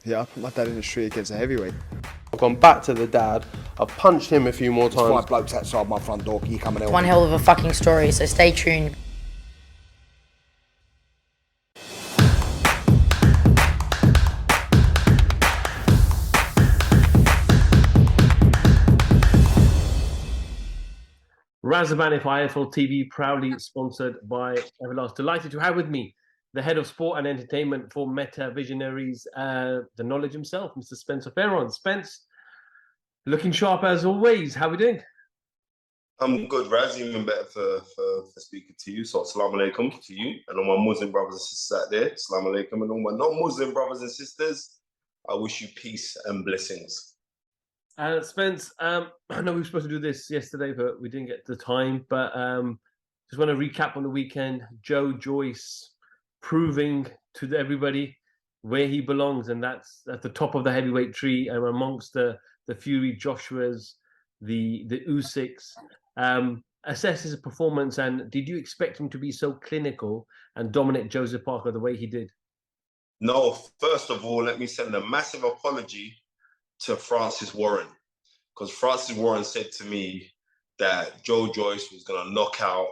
Yeah, I put my dad in the street against a heavyweight. I've gone back to the dad. I've punched him a few more There's times. 5 blokes outside my front door. Can you come and help One me? hell of a fucking story, so stay tuned. Razaban IFL TV, proudly sponsored by Everlast. Delighted to have with me the head of sport and entertainment for Meta Visionaries, the knowledge himself, Mr. Spencer Fearon. Spence, looking sharp as always. How are we doing? I'm good, Raz. Even better for speaking to you. So, assalamu alaikum to you and all my Muslim brothers and sisters out there. Assalamu alaikum. And all my non-Muslim brothers and sisters, I wish you peace and blessings. Spence, I know we were supposed to do this yesterday, but we didn't get the time. But just want to recap on the weekend. Joyce proving to everybody where he belongs, and that's at the top of the heavyweight tree, and amongst the Fury Joshuas, the Usyks. Assess his performance, and did you expect him to be so clinical and dominate Joseph Parker the way he did? No, first of all, let me send a massive apology to Francis Warren, because Francis Warren said to me that Joyce was going to knock out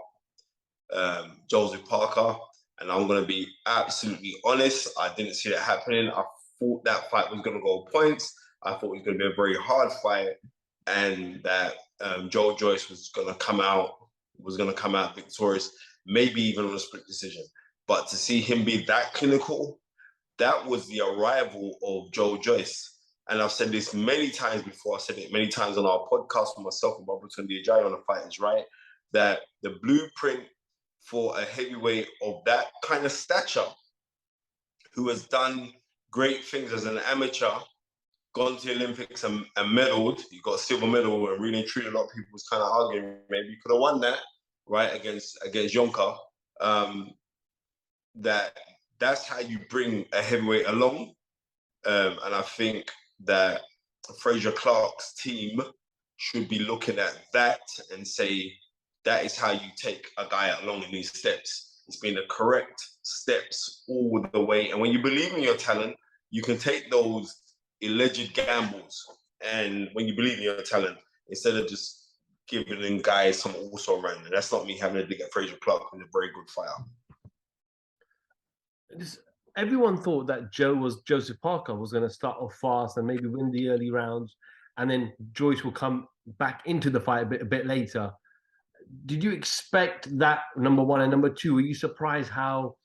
Joseph Parker, and I'm going to be absolutely honest. I didn't see that happening. I thought that fight was going to go points. I thought it was going to be a very hard fight, and that Joyce was going to come out victorious, maybe even on a split decision. But to see him be that clinical, that was the arrival of Joyce. And I've said this many times before. I said it many times on our podcast with myself and Babatunde Ajayi on The Fight Is Right, that the blueprint for a heavyweight of that kind of stature, who has done great things as an amateur, gone to the Olympics and medaled, he got a silver medal, and really treated a lot of people was kind of arguing maybe he could have won that, right, against Jonka. That's how you bring a heavyweight along. And I think that Fraser Clark's team should be looking at that and say, that is how you take a guy along in these steps. It's been the correct steps all the way. And when you believe in your talent, you can take those alleged gambles. And when you believe in your talent, instead of just giving guys some also around, and that's not me having a dig at Fraser Clark, who's a very good fighter. Everyone thought that Joseph Parker was going to start off fast and maybe win the early rounds, and then Joyce will come back into the fight a bit later. Did you expect that, number one? And number two, were you surprised how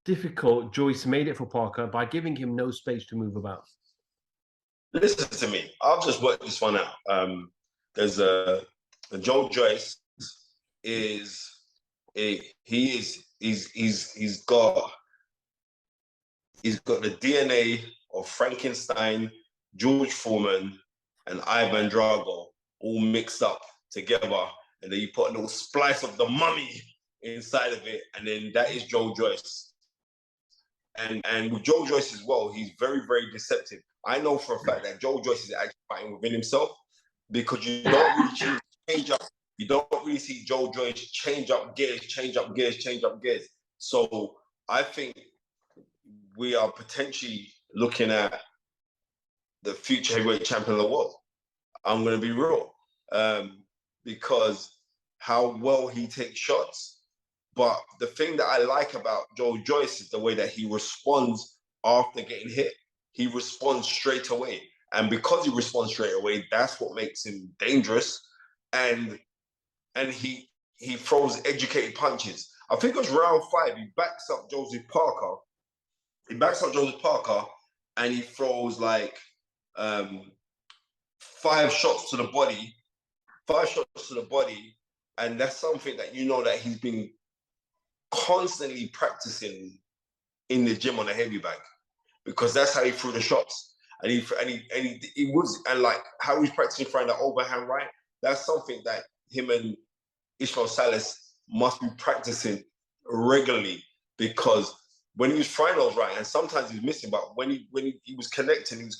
difficult Joyce made it for Parker by giving him no space to move about? Listen to me. I'll just work this one out. There's Joyce he's got the DNA of Frankenstein, George Foreman, and Ivan Drago all mixed up together, and then you put a little splice of the mummy inside of it, and then that is Joyce. And with Joyce as well, he's very, very deceptive. I know for a fact that Joyce is actually fighting within himself, because you don't really change up. You don't really see Joyce change up gears. So I think we are potentially looking at the future heavyweight champion of the world. I'm going to be real, because how well he takes shots. But the thing that I like about Joyce is the way that he responds after getting hit. He responds straight away. And because he responds straight away, that's what makes him dangerous. And he throws educated punches. I think it was round 5. He backs up Joseph Parker. And he throws like 5 shots to the body. And that's something that you know that he's been constantly practicing in the gym on the heavy bag, because that's how he threw the shots. And he was, and like how he's practicing throwing that overhand right, that's something that him and Ishmael Salas must be practicing regularly, because when he was throwing those right, and sometimes he's missing, but when he was connecting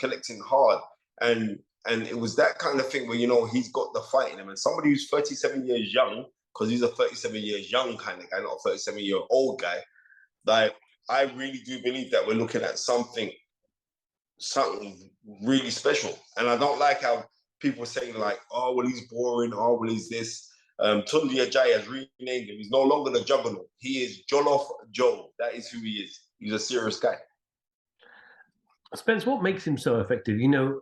hard, and it was that kind of thing where, you know, he's got the fight in him. And somebody who's 37 years young, because he's a 37 years young kind of guy, not a 37-year-old guy, like, I really do believe that we're looking at something something really special. And I don't like how people are saying like, oh, well, he's boring. Oh, well, he's this. Tunde Ajayi has renamed him. He's no longer the juggernaut. He is Jollof Joe. That is who he is. He's a serious guy. Spence, what makes him so effective? You know,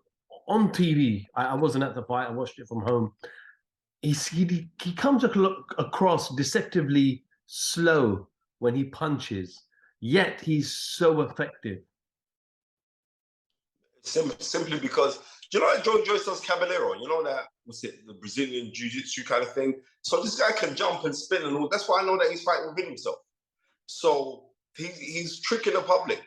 on TV, I wasn't at the fight. I watched it from home. He comes across deceptively slow when he punches, yet he's so effective. Simply because, do you know that Joyce does Caballero? You know that, what's it, the Brazilian Jiu-Jitsu kind of thing? So this guy can jump and spin and all. That's why I know that he's fighting within himself. So he's tricking the public.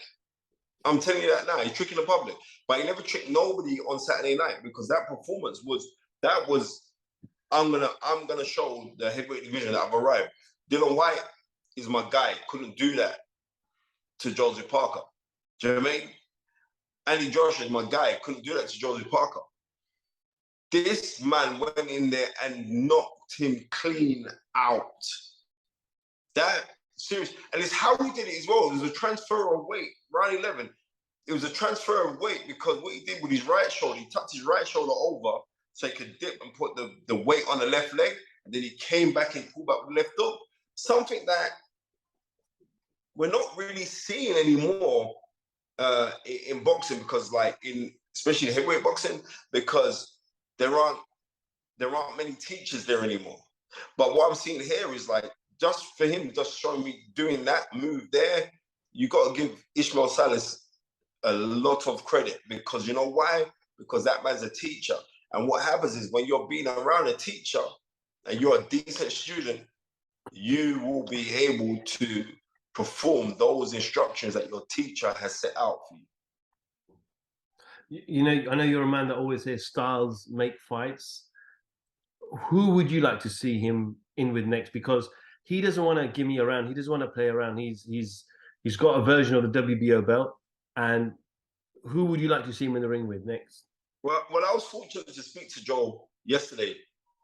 I'm telling you that now. He's tricking the public. But he never tricked nobody on Saturday night because that performance was, I'm gonna show the heavyweight division that I've arrived. Dylan White is my guy. Couldn't do that to Joseph Parker. Do you know what I mean? Andy Joshua is my guy. Couldn't do that to Joseph Parker. This man went in there and knocked him clean out. That serious, and it's how he did it as well. It was a transfer of weight, round 11. It was a transfer of weight because what he did with his right shoulder, he tucked his right shoulder over so he could dip and put the weight on the left leg, and then he came back and pulled back with the left hook. Something that we're not really seeing anymore in boxing, because like especially heavyweight boxing, because there aren't many teachers there anymore. But what I'm seeing here is like, just for him just showing me doing that move there, you got to give Ishmael Salas a lot of credit, because you know why? Because that man's a teacher. And what happens is when you're being around a teacher and you're a decent student, you will be able to perform those instructions that your teacher has set out for you. You know, I know you're a man that always says styles make fights. Who would you like to see him in with next? Because he doesn't want to gimme around. He doesn't want to play around. He's got a version of the WBO belt. And who would you like to see him in the ring with next? Well, I was fortunate to speak to Joe yesterday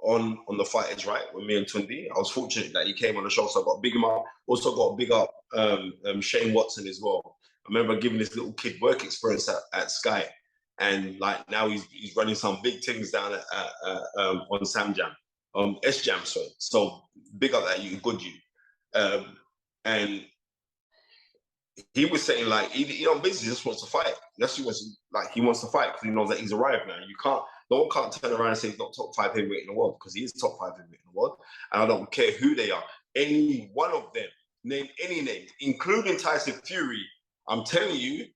on the Fight Edge, right, with me and Tunde. I was fortunate that he came on the show, so I got to big him up. Also got to big up Shane Watson as well. I remember giving this little kid work experience at Sky, and like now he's running some big things down on Sam Jam, S Jam, sorry. So big up that you, good you. And he was saying like, he don't business, he just wants to fight. That's what he wants to fight because he knows that he's arrived now. No one can't turn around and say he's not top 5 heavyweight in the world, because he is top 5 heavyweight in the world. And I don't care who they are. Any one of them, name any name, including Tyson Fury, I'm telling you,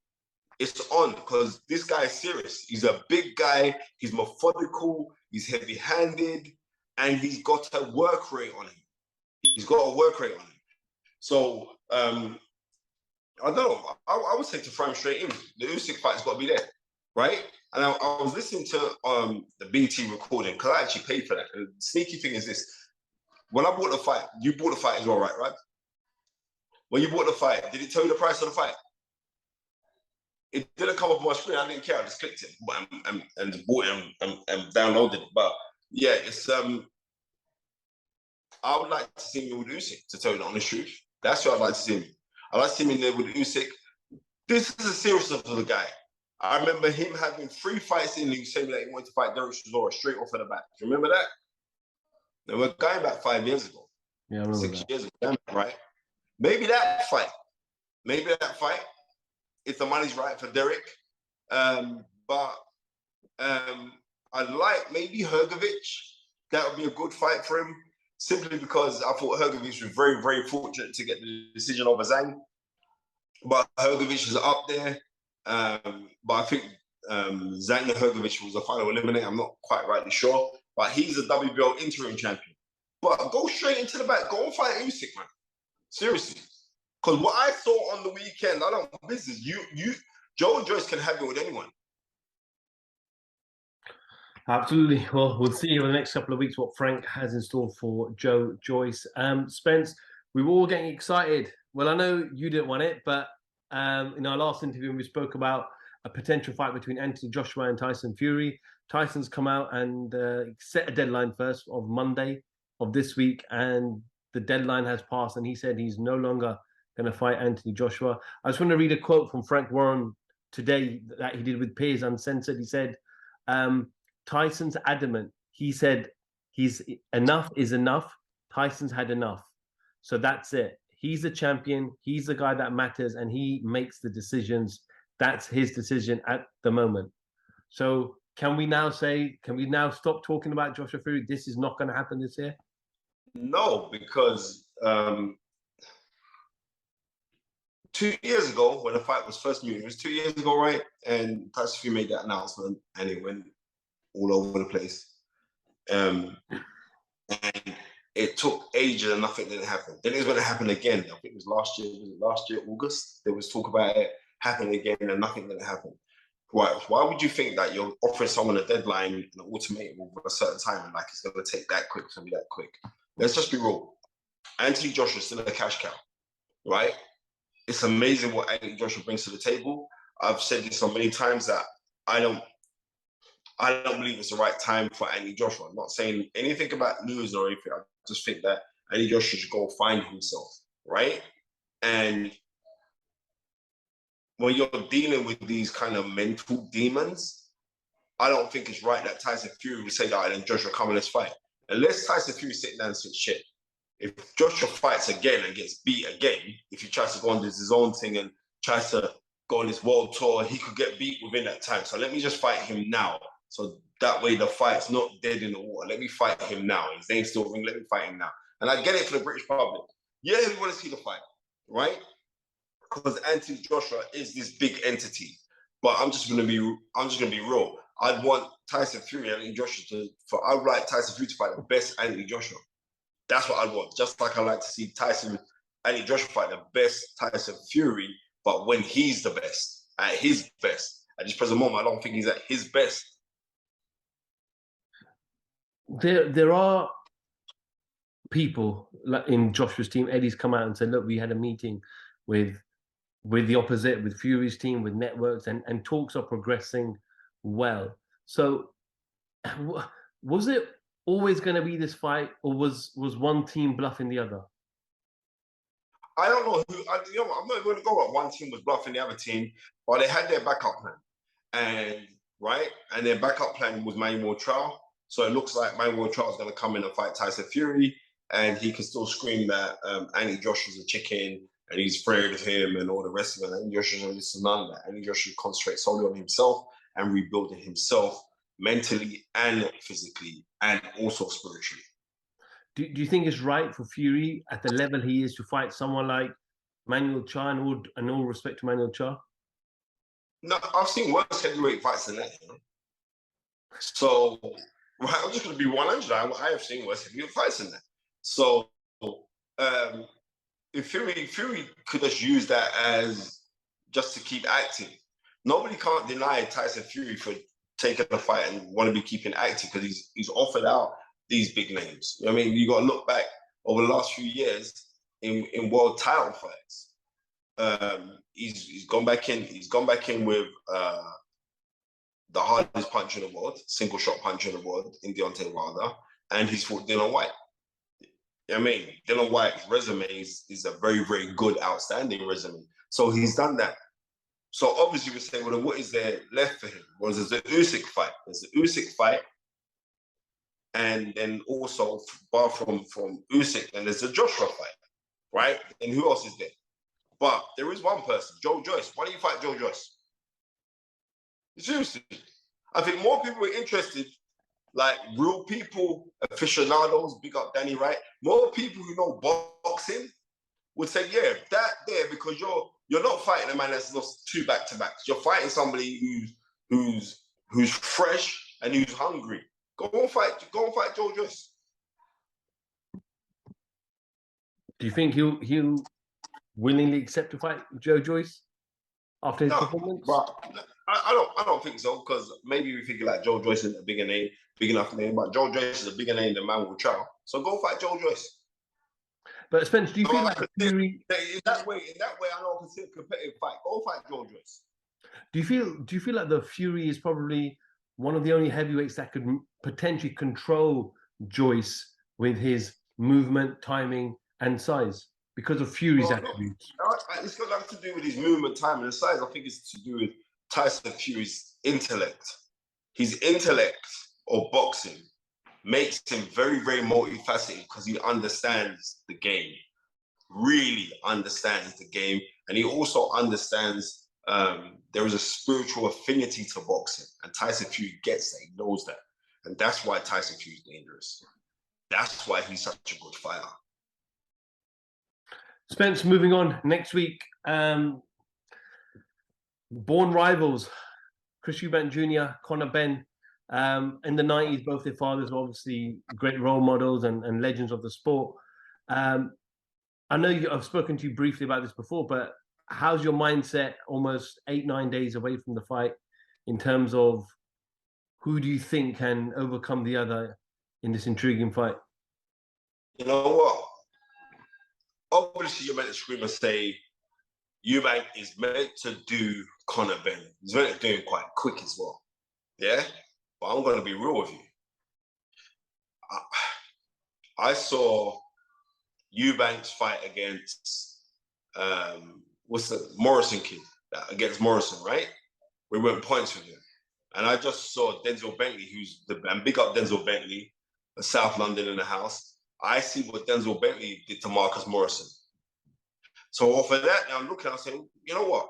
it's on, because this guy is serious. He's a big guy, he's methodical, he's heavy-handed, and he's got a work rate on him. He's got a work rate on him. So, I don't know. I would say to throw him straight in. The Usyk fight's got to be there, right? And I was listening to the BT recording, because I actually paid for that. And the sneaky thing is this: when I bought the fight, you bought the fight as well, right? When you bought the fight, did it tell you the price of the fight? It didn't come up on my screen. I didn't care. I just clicked it and bought it and downloaded it. But yeah, it's I would like to see him with Usyk, to tell you the honest truth. That's what I'd like to see him. I'd like to see him in there with Usyk. This is the seriousness of the guy. I remember him having 3 fights in, he was saying that he wanted to fight Derek Chisora straight off of the bat. Do you remember that? Now, we're going back 5 years ago. Yeah, I remember 6 years ago, right? Maybe that fight, if the money's right for Derek. But I like maybe Hrgovic. That would be a good fight for him, simply because I thought Hrgovic was very, very fortunate to get the decision over Zhang. But Hrgovic is up there. But I think Zhang and Hrgovic was a final eliminator. I'm not quite rightly sure. But he's a WBO interim champion. But go straight into the back. Go and fight Usyk, man. Seriously. Because what I saw on the weekend, I don't know business. Joe and Joyce can have it with anyone. Absolutely. Well, we'll see over the next couple of weeks what Frank has in store for Joe Joyce. Spence, we were all getting excited. Well, I know you didn't want it, but in our last interview, we spoke about a potential fight between Anthony Joshua and Tyson Fury. Tyson's come out and set a deadline first of Monday of this week, and the deadline has passed, and he said he's no longer going to fight Anthony Joshua. I just want to read a quote from Frank Warren today that he did with Piers Uncensored. He said, Tyson's adamant. He said, he's enough is enough. Tyson's had enough. So that's it. He's the champion. He's the guy that matters, and he makes the decisions. That's his decision at the moment. So can we now stop talking about Joshua Fury? This is not going to happen this year? No, because 2 years ago, when the fight was first moving, it was 2 years ago, right? And Tyson Fury made that announcement, and it went all over the place. And it took ages, and nothing didn't happen. Then it was going to happen again. I think it was last year. Was it last year, August? There was talk about it happening again, and nothing didn't happen. Why would you think that you're offering someone a deadline and an ultimatum over a certain time, and like it's going to take that quick, it's going to be that quick? Let's just be real. Anthony Joshua is still a cash cow, right? It's amazing what Anthony Joshua brings to the table. I've said this so many times that I don't believe it's the right time for Anthony Joshua. I'm not saying anything about news or anything. I just think that Anthony Joshua should go find himself, right? And when you're dealing with these kind of mental demons, I don't think it's right that Tyson Fury would say, "All right, then Joshua, come on, let's fight." Unless Tyson Fury sit down and say, "Shit, if Joshua fights again and gets beat again, if he tries to go on his own thing and tries to go on his world tour, he could get beat within that time. So let me just fight him now. So that way the fight's not dead in the water. Let me fight him now. His name's still ring. Let me fight him now." And I get it for the British public. Yeah, we want to see the fight, right? Because Anthony Joshua is this big entity. But I'm just gonna be real. I'd want Tyson Fury and Anthony Joshua I'd like Tyson Fury to fight the best Anthony Joshua. That's what I'd want. Just like I like to see Anthony Joshua fight the best Tyson Fury, but when he's the best, at his best. At this present moment, I don't think he's at his best. There are people in Joshua's team. Eddie's come out and said, "Look, we had a meeting with the opposite, with Fury's team, with networks, and talks are progressing well." So was it always going to be this fight, or was one team bluffing the other? I don't know who. I'm not going to go about one team was bluffing the other team, but they had their backup plan, and their backup plan was Manuel Trial. So it looks like Manuel Trial is going to come in and fight Tyson Fury, and he can still scream that Anthony Joshua's a chicken and he's afraid of him and all the rest of it. Anthony Joshua doesn't listen to none of that. Anthony Joshua concentrates solely on himself and rebuilding himself mentally and physically and also spiritually. Do you think it's right for Fury at the level he is to fight someone like Manuel Cha, and all respect to Manuel Cha? No, I've seen worse heavyweight fights than that. You know? So I'm just going to be 100. I have seen worse heavyweight fights than that. So if Fury could just use that as just to keep active. Nobody can't deny Tyson Fury for taking the fight and want to be keeping active because he's offered out these big names. You know what I mean? You got to look back over the last few years in world title fights. He's gone back in. He's gone back in with the hardest punch in the world, single shot punch in the world, in Deontay Wilder, and he's fought Dillian Whyte. You know what I mean? Dillian Whyte's resume is a very, very good, outstanding resume. So he's done that. So obviously we say, well, then what is there left for him? Well, there's the Usyk fight. There's the Usyk fight. And then also, bar from Usyk, and there's the Joshua fight, right? And who else is there? But there is one person, Joe Joyce. Why don't you fight Joe Joyce? Seriously. I think more people are interested, like real people, aficionados, big up Danny Wright, more people who know boxing would say, yeah, that there, because you're not fighting a man that's lost 2 back-to-backs. You're fighting somebody who's fresh and who's hungry. Go and fight Joe Joyce. Do you think he'll willingly accept to fight Joe Joyce after his performance? But I don't think so, because maybe we think like Joe Joyce isn't a big enough name, but Joe Joyce is a bigger name than Manuel Chow. So go fight Joe Joyce. But Spence, do you feel like Fury? In that way, I don't consider a competitive fight. Go fight Joe Joyce. Do you feel like the Fury is probably one of the only heavyweights that could potentially control Joyce with his movement, timing, and size because of Fury's attributes? It's got nothing to do with his movement, timing, and size. I think it's to do with Tyson Fury's intellect. His intellect of boxing makes him very, very multifaceted because he understands the game, really understands the game. And he also understands there is a spiritual affinity to boxing. And Tyson Fury gets that, he knows that. And that's why Tyson Fury is dangerous. That's why he's such a good fighter. Spence, moving on, next week, born rivals, Chris Eubank Jr., Conor Benn. In the 90s, both their fathers were obviously great role models and legends of the sport. I know I've spoken to you briefly about this before, but how's your mindset almost 8-9 days away from the fight in terms of who do you think can overcome the other in this intriguing fight? You know what? Obviously, you're meant to scream and say Eubank is meant to do Conor Benn. He's meant to do him quite quick as well. Yeah? But I'm going to be real with you. I saw Eubank's fight against, what's the Morrison kid? Against Morrison, right? We went points with him. And I just saw Denzel Bentley, and big up Denzel Bentley, South London in the house. I see what Denzel Bentley did to Marcus Morrison. So off of that, now I'm looking, I'm saying, you know what?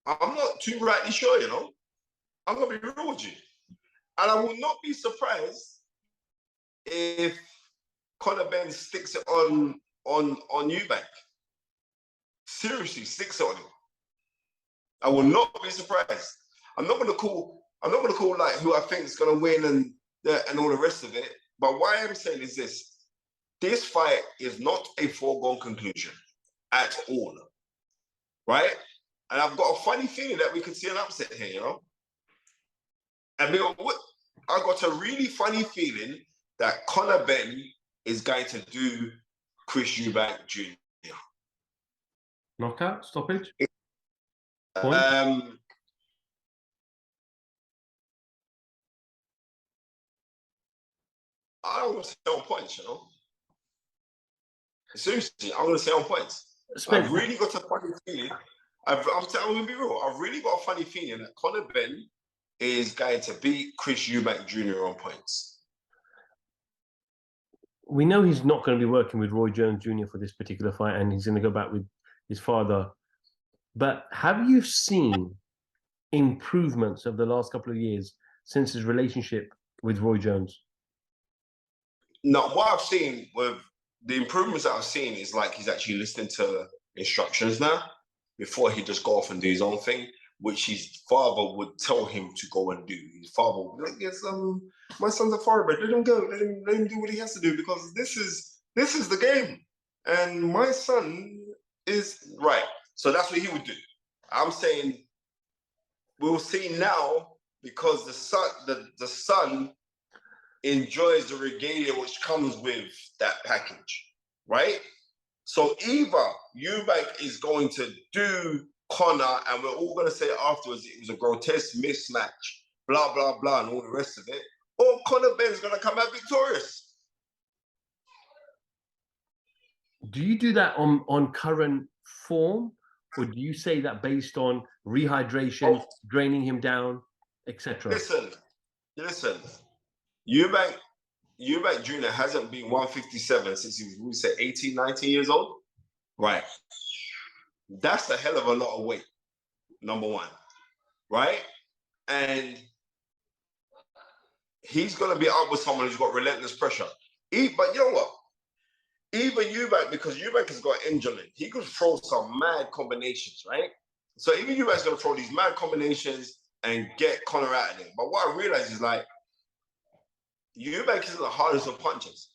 I'm not too rightly sure, you know? I'm going to be real with you. And I will not be surprised if Conor Benn sticks it on Eubank. Seriously, sticks it on him. I will not be surprised. I'm not going to call like who I think is going to win and all the rest of it. But what I am saying is this fight is not a foregone conclusion at all, right? And I've got a funny feeling that we could see an upset here, you know? And I got a really funny feeling that Conor Benn is going to do Chris Eubank Jr. Knockout, stoppage? I don't want to say on points, you know. Seriously, I'm going to say on points. I've really got a funny feeling. I'm going to be real. I've really got a funny feeling that Conor Benn is going to beat Chris Eubank Jr. on points. We know he's not going to be working with Roy Jones Jr. for this particular fight, and he's going to go back with his father. But have you seen improvements over the last couple of years since his relationship with Roy Jones? No, what I've seen with the improvements that I've seen is like he's actually listening to instructions now before he just go off and do his own thing, which his father would tell him to go and do. His father would be like, yes, my son's a foreigner, let him go, let him do what he has to do because this is the game. And my son is right. So that's what he would do. I'm saying we'll see now because the son enjoys the regalia which comes with that package, right? So either Eubank is going to do Conor and we're all going to say afterwards it was a grotesque mismatch, blah, blah, blah, and all the rest of it, or Conor Benn's going to come out victorious. Do you do that on current form, or do you say that based on rehydration, draining him down, etc.? Listen. Eubank Jr. hasn't been 157 since he was, we say, 18, 19 years old. Right. That's a hell of a lot of weight, number one. Right? And he's going to be up with someone who's got relentless pressure. But you know what? Even Eubank, because Eubank has got engine, he could throw some mad combinations, right? So even Eubank's going to throw these mad combinations and get Conor out of there. But what I realize is like, Eubank isn't the hardest of punches.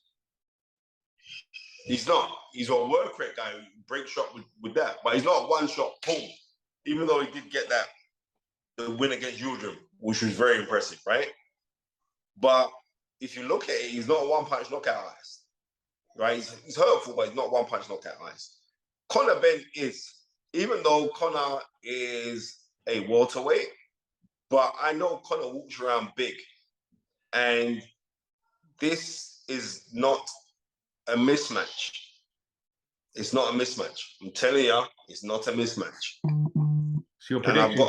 He's not. He's a work rate guy who breaks shot with that. But he's not a one-shot, boom. Even though he did get the win against Yildirim, which was very impressive, right? But if you look at it, he's not a one-punch knockout artist, right? He's hurtful, but he's not one-punch knockout artist. Conor Benn is, even though Conor is a welterweight, but I know Conor walks around big. And this is not a mismatch. It's not a mismatch. I'm telling you, it's not a mismatch. So your And prediction?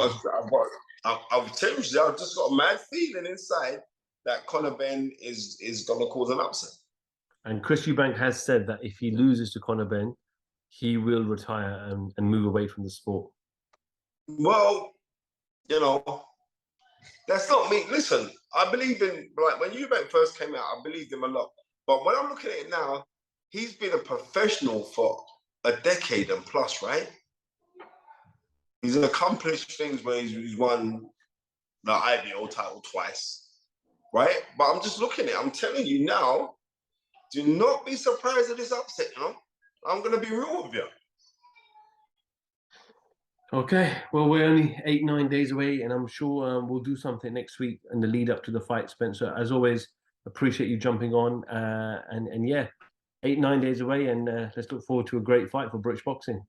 I've just got a mad feeling inside that Conor Benn is gonna cause an upset. And Chris Eubank has said that if he loses to Conor Benn, he will retire and move away from the sport. Well, you know, that's not me. Listen, I believe in, like, when Eubank first came out, I believed him a lot. But when I'm looking at it now, he's been a professional for a decade and plus, right? He's accomplished things where he's won the IBO title twice, right? But I'm just looking at it. I'm telling you now, do not be surprised at this upset, you know? I'm going to be real with you. Okay, well, we're only 8-9 days away, and I'm sure we'll do something next week in the lead up to the fight, Spencer. As always, appreciate you jumping on. And yeah, 8-9 days away, and let's look forward to a great fight for British boxing.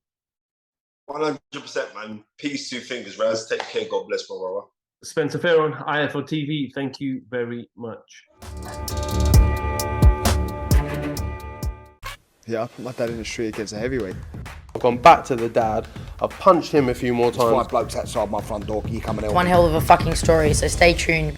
100%, man. Peace, two fingers, Raz. Take care. God bless, my brother. Spencer Fearon, IFL TV, thank you very much. Yeah, I put my dad in the street against a heavyweight. I've gone back to the dad. I've punched him a few more There's 5 times. blokes outside my front door. Can you come and help One me? hell of a fucking story, so stay tuned.